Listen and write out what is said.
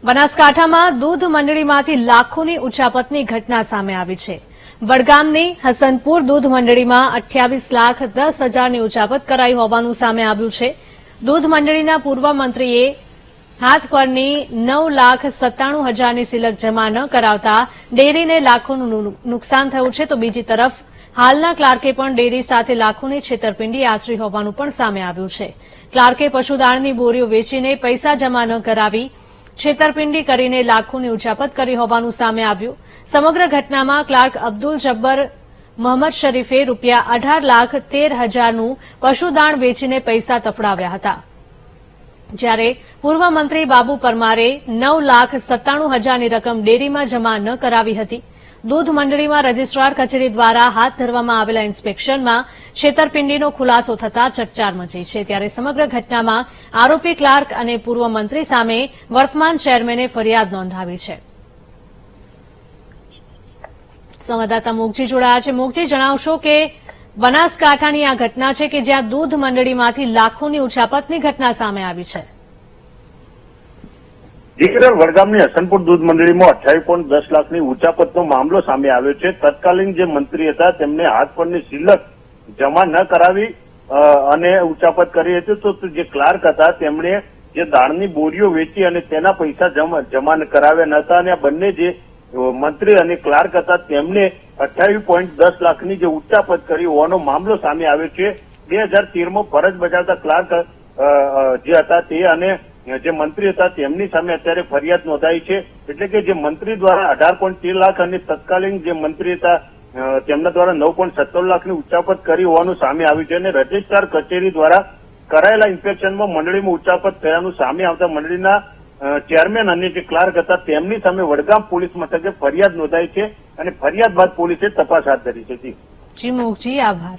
બનાસકાંઠામાં દૂધ મંડળીમાંથી લાખોની ઉચાપતની ઘટના સામે આવી છે। વડગામની હસનપુર દૂધ મંડળીમાં 28,10,000ની ઉચાપત કરાઈ હોવાનું સામે આવ્યું છે। દૂધ મંડળીના પૂર્વ મંત્રીએ હાથ પરની 9,97,000ની સિલક જમા ન કરાવતા ડેરીને લાખોનું નુકસાન થયું છે, તો બીજી તરફ હાલના ક્લાર્કે પણ ડેરી સાથે લાખોની છેતરપિંડી આચરી હોવાનું પણ સામે આવ્યું છે। ક્લાર્કે પશુદાણની બોરીઓ વેચીને પૈસા જમા ન કરાવી છેતરપિંડી કરીને લાખોની ઉચાપત કરી હોવાનું સામે આવ્યું। સમગ્ર ઘટનામાં ક્લાર્ક અબ્દુલ જબ્બર મોહમ્મદ શરીફે ₹18,13,000નું પશુદાણ વેચીને પૈસા તફડાવ્યા હતા, જ્યારે પૂર્વ મંત્રી બાબુ પરમારે 9,97,000ની રકમ ડેરીમાં જમા ન કરાવી હતી। દૂધ મંડળીમાં રજિસ્ટ્રાર કચેરી દ્વારા હાથ ધરવામાં આવેલા ઇન્સ્પેક્શનમાં છેતરપિંડીનો ખુલાસો થતા ચકચાર મચી છે, ત્યારે સમગ્ર ઘટનામાં આરોપી ક્લાર્ક અને પૂર્વ મંત્રી સામે વર્તમાન ચેરમેને ફરિયાદ નોંધાવી છે। સંવાદદાતા મોગજી જોડાયા છે। મોગજી, જણાવશો કે બનાસકાંઠાની આ ઘટના છે કે જ્યાં દૂધ મંડળીમાંથી લાખોની ઉચાપતની ઘટના સામે આવી છે। વડગામની હસનપુર દૂધ મંડળીમાં 28.10 લાખની ઉચાપતનો મામલો સામે આવ્યો છે। તત્કાલીન જે મંત્રી હતા તેમને હાથ પરની સિલક જમા ન કરાવી અને ઉચાપત કરી હતી, તો જે ક્લાર્ક હતા તેમણે જે દાળની બોરીઓ વેચી અને તેના પૈસા જમા કરાવ્યા ન હતા, અને આ બંને જે મંત્રી અને ક્લાર્ક હતા તેમને 28.10 લાખની જે ઉચાપત કરી હોવાનો મામલો સામે આવ્યો છે। 2013માં ફરજ બજાવતા ક્લાર્ક જે હતા તે અને જે મંત્રી હતા તેમની સામે અત્યારે ફરિયાદ નોંધાઈ છે। એટલે કે જે મંત્રી દ્વારા 18.13 લાખ અને તત્કાલીન જે મંત્રી હતા તેમના દ્વારા 9.17 લાખની ઉચાપત કરી હોવાનું સામે આવ્યું છે, અને રજિસ્ટ્રાર કચેરી દ્વારા કરાયેલા ઇન્સ્પેક્શનમાં મંડળીમાં ઉચાપત થયાનું સામે આવતા મંડળીના ચેરમેન અને જે ક્લાર્ક હતા તેમની સામે વડગામ પોલીસ મથકે ફરિયાદ નોંધાઈ છે, અને ફરિયાદ બાદ પોલીસે તપાસ હાથ ધરી છે। જી મોગજી, આભાર।